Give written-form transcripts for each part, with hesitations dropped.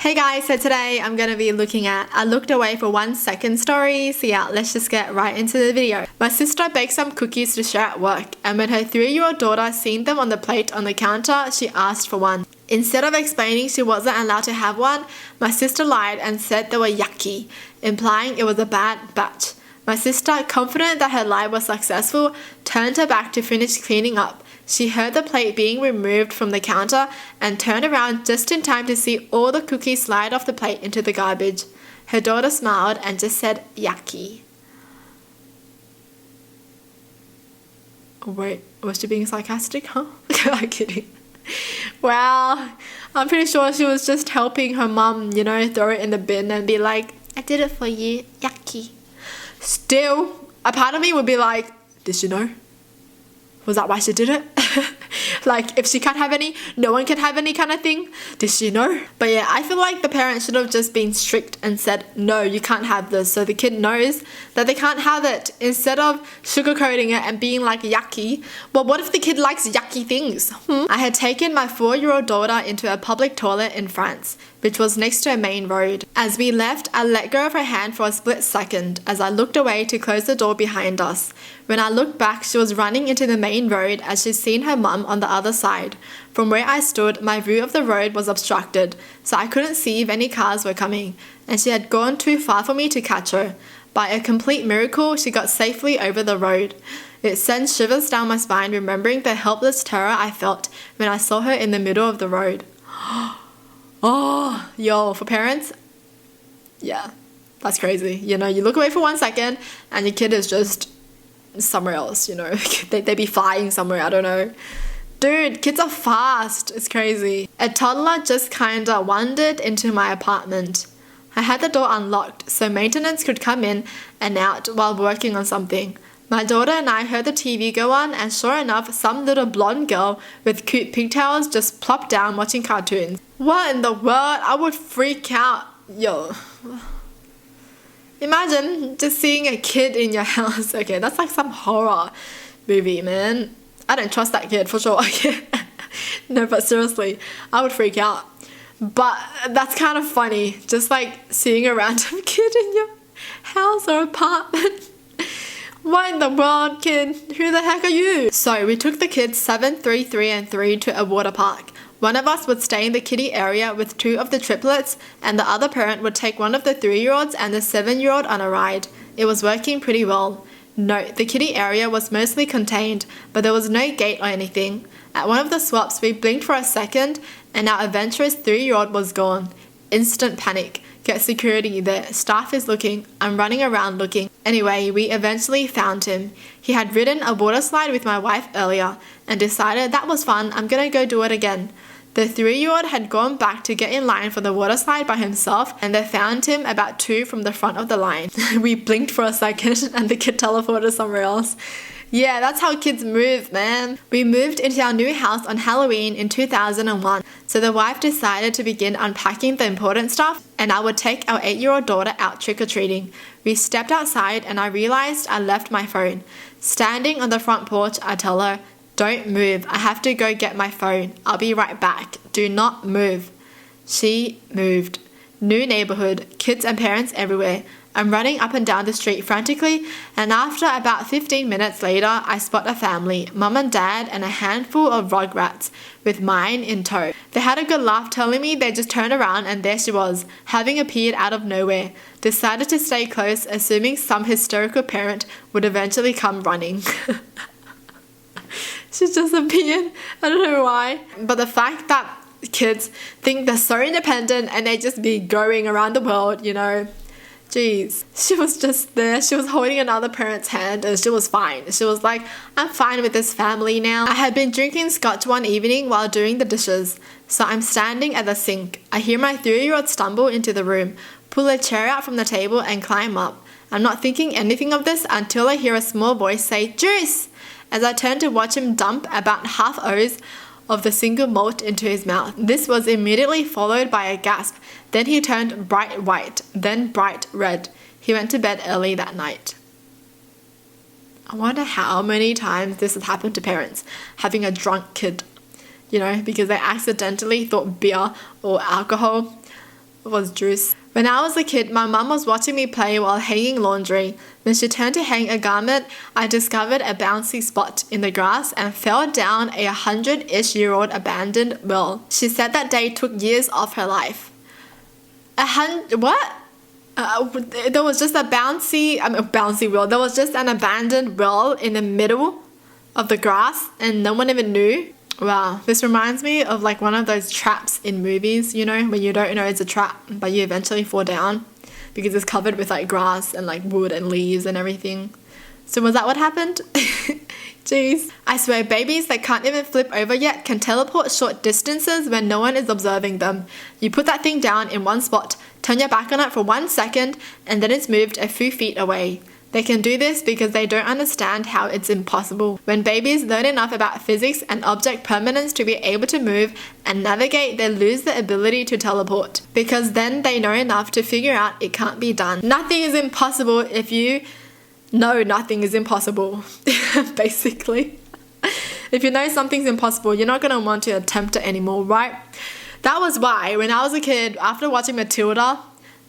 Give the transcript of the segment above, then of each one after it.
Hey guys, so today I'm going to be looking at I looked away for 1 second story. So yeah, let's just get right into the video. My sister baked some cookies to share at work, and when her 3-year-old daughter seen them on the plate on the counter, she asked for one. Instead of explaining she wasn't allowed to have one, my sister lied and said they were yucky, implying it was a bad batch. My sister, confident that her lie was successful, turned her back to finish cleaning up. She heard the plate being removed from the counter and turned around just in time to see all the cookies slide off the plate into the garbage. Her daughter smiled and just said, yucky. Wait, was she being sarcastic, huh? I'm kidding. Wow, I'm pretty sure she was just helping her mum, throw it in the bin and be like, I did it for you, yucky. Still, a part of me would be like, did she know? Was that why she did it? Like, if she can't have any, no one can have any kind of thing. Did she know? But yeah, I feel like the parents should have just been strict and said, no, you can't have this. So the kid knows that they can't have it, instead of sugarcoating it and being like yucky. Well, what if the kid likes yucky things? I had taken my 4-year-old daughter into a public toilet in France, which was next to a main road. As we left, I let go of her hand for a split second as I looked away to close the door behind us. When I looked back, she was running into the main road as she'd seen her mum on the other side. From where I stood, my view of the road was obstructed, so I couldn't see if any cars were coming, and she had gone too far for me to catch her. By a complete miracle, she got safely over the road. It sent shivers down my spine, remembering the helpless terror I felt when I saw her in the middle of the road. Oh, yo, for parents, yeah, that's crazy. You look away for 1 second and your kid is just somewhere else, they be flying somewhere, I don't know. Dude, kids are fast, it's crazy. A toddler just kinda wandered into my apartment. I had the door unlocked so maintenance could come in and out while working on something. My daughter and I heard the TV go on, and sure enough, some little blonde girl with cute pigtails just plopped down watching cartoons. What in the world? I would freak out. Yo. Imagine just seeing a kid in your house. Okay, that's like some horror movie, man. I don't trust that kid for sure. No, but seriously, I would freak out. But that's kind of funny, just like seeing a random kid in your house or apartment. What in the world, kid? Who the heck are you? So we took the kids 7, 3, 3 and 3 to a water park. One of us would stay in the kiddie area with 2 of the triplets, and the other parent would take one of the 3-year-olds and the 7-year-old on a ride. It was working pretty well. Note, the kiddie area was mostly contained, but there was no gate or anything. At one of the swaps, we blinked for a second, and our adventurous 3-year-old was gone. Instant panic. Get security there. Staff is looking. I'm running around looking. Anyway, we eventually found him. He had ridden a water slide with my wife earlier and decided that was fun, I'm gonna go do it again. The 3-year-old had gone back to get in line for the water slide by himself, and they found him about 2 from the front of the line. We blinked for a second and the kid teleported somewhere else. Yeah, that's how kids move, man. We moved into our new house on Halloween in 2001, so the wife decided to begin unpacking the important stuff, and I would take our 8-year-old daughter out trick-or-treating. We stepped outside and I realized I left my phone. Standing on the front porch, I tell her, don't move, I have to go get my phone. I'll be right back. Do not move. She moved. New neighborhood, kids and parents everywhere. I'm running up and down the street frantically, and after about 15 minutes later, I spot a family, mum and dad and a handful of rugrats, with mine in tow. They had a good laugh telling me they just turned around and there she was, having appeared out of nowhere. Decided to stay close, assuming some hysterical parent would eventually come running. She just appeared, I don't know why. But the fact that kids think they're so independent and they just be going around the world, Jeez, she was just there. She was holding another parent's hand and she was fine. She was like, I'm fine with this family now. I had been drinking scotch one evening while doing the dishes, so I'm standing at the sink. I hear my 3-year-old stumble into the room, pull a chair out from the table and climb up. I'm not thinking anything of this until I hear a small voice say, juice! As I turn to watch him dump about half O's of the single malt into his mouth. This was immediately followed by a gasp. Then he turned bright white, then bright red. He went to bed early that night. I wonder how many times this has happened to parents, having a drunk kid, because they accidentally thought beer or alcohol was juice. When I was a kid, my mum was watching me play while hanging laundry. When she turned to hang a garment, I discovered a bouncy spot in the grass and fell down a 100-ish-year-old abandoned well. She said that day took years off her life. What? There was just a bouncy well. There was just an abandoned well in the middle of the grass and no one even knew. Wow, this reminds me of like one of those traps in movies, you know, when you don't know it's a trap, but you eventually fall down because it's covered with like grass and like wood and leaves and everything. So was that what happened? Jeez. I swear, babies that can't even flip over yet can teleport short distances when no one is observing them. You put that thing down in one spot, turn your back on it for 1 second, and then it's moved a few feet away. They can do this because they don't understand how it's impossible. When babies learn enough about physics and object permanence to be able to move and navigate, they lose the ability to teleport. Because then they know enough to figure out it can't be done. Nothing is impossible if you know nothing is impossible, basically. If you know something's impossible, you're not going to want to attempt it anymore, right? That was why, when I was a kid, after watching Matilda,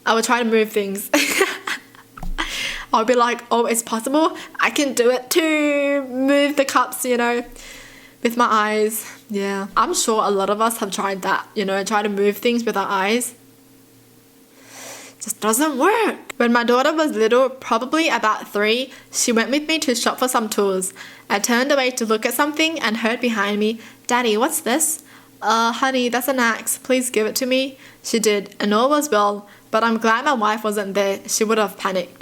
I would try to move things. I'll be like, oh, it's possible. I can do it too. Move the cups, you know, with my eyes. Yeah. I'm sure a lot of us have tried that, you know, try to move things with our eyes. Just doesn't work. When my daughter was little, probably about 3, she went with me to shop for some tools. I turned away to look at something and heard behind me, Daddy, what's this? Honey, that's an axe. Please give it to me. She did, and all was well, but I'm glad my wife wasn't there. She would have panicked.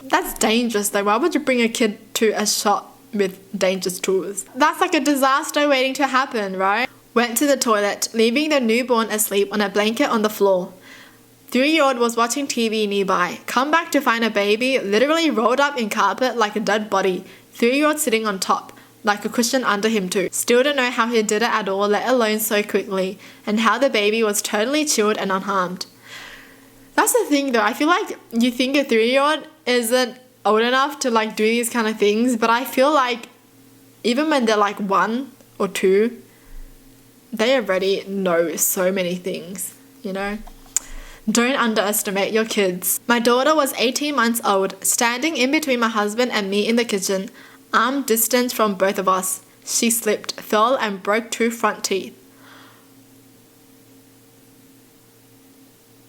That's dangerous though. Why would you bring a kid to a shop with dangerous tools? That's like a disaster waiting to happen, right? Went to the toilet, leaving the newborn asleep on a blanket on the floor. 3-year-old was watching TV nearby. Come back to find a baby literally rolled up in carpet like a dead body. 3-year-old sitting on top, like a cushion under him too. Still don't know how he did it at all, let alone so quickly, and how the baby was totally chilled and unharmed. That's the thing though, I feel like you think a 3-year-old isn't old enough to like do these kind of things, but I feel like even when they're like 1 or 2, they already know so many things, you know? Don't underestimate your kids. My daughter was 18 months old, standing in between my husband and me in the kitchen, arm distance from both of us. She slipped, fell and broke 2 front teeth.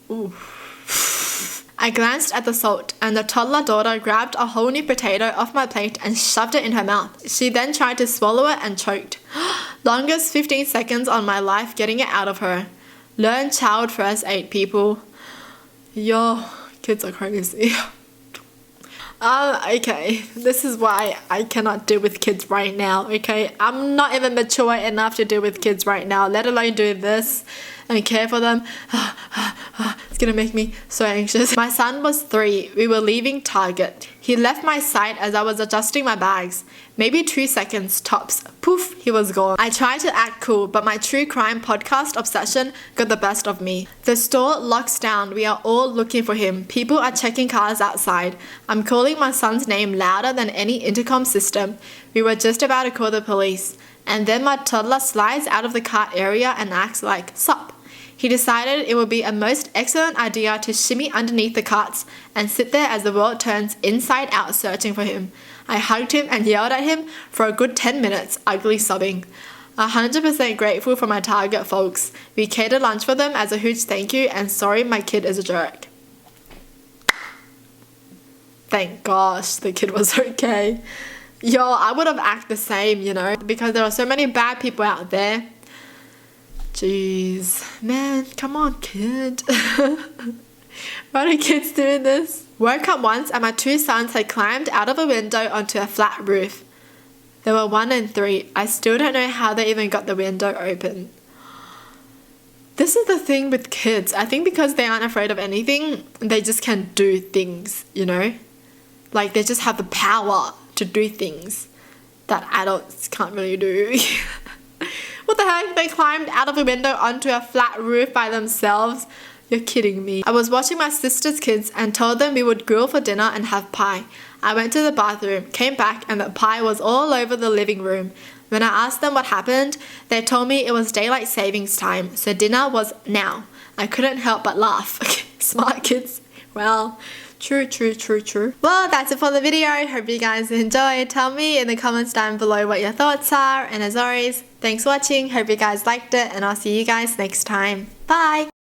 Ooh. I glanced at the salt, and the toddler daughter grabbed a whole new potato off my plate and shoved it in her mouth. She then tried to swallow it and choked. Longest 15 seconds on my life getting it out of her. Learn child first aid, people. Yo, kids are crazy. Okay, this is why I cannot deal with kids right now, okay? I'm not even mature enough to deal with kids right now, let alone do this and care for them. It's gonna make me so anxious. My son was 3. We were leaving Target. He left my sight as I was adjusting my bags. Maybe 2 seconds tops. Poof, he was gone. I tried to act cool, but my true crime podcast obsession got the best of me. The store locks down. We are all looking for him. People are checking cars outside. I'm calling my son's name louder than any intercom system. We were just about to call the police. And then my toddler slides out of the cart area and acts like, sup. He decided it would be a most excellent idea to shimmy underneath the carts and sit there as the world turns inside out searching for him. I hugged him and yelled at him for a good 10 minutes, ugly sobbing. 100% grateful for my Target folks. We catered lunch for them as a huge thank you, and sorry my kid is a jerk. Thank gosh the kid was okay. Yo, I would have acted the same, you know, because there are so many bad people out there. Jeez, man, come on, kid. Why do kids do this? Woke up once and my 2 sons had climbed out of a window onto a flat roof. They were 1 and 3. I still don't know how they even got the window open. This is the thing with kids. I think because they aren't afraid of anything, they just can do things, you know? Like they just have the power to do things that adults can't really do. What the heck? They climbed out of a window onto a flat roof by themselves? You're kidding me. I was watching my sister's kids and told them we would grill for dinner and have pie. I went to the bathroom, came back, and the pie was all over the living room. When I asked them what happened, they told me it was daylight savings time, so dinner was now. I couldn't help but laugh. Smart kids. Well, true. Well, that's it for the video. Hope you guys enjoyed. Tell me in the comments down below what your thoughts are. And as always, thanks for watching. Hope you guys liked it. And I'll see you guys next time. Bye!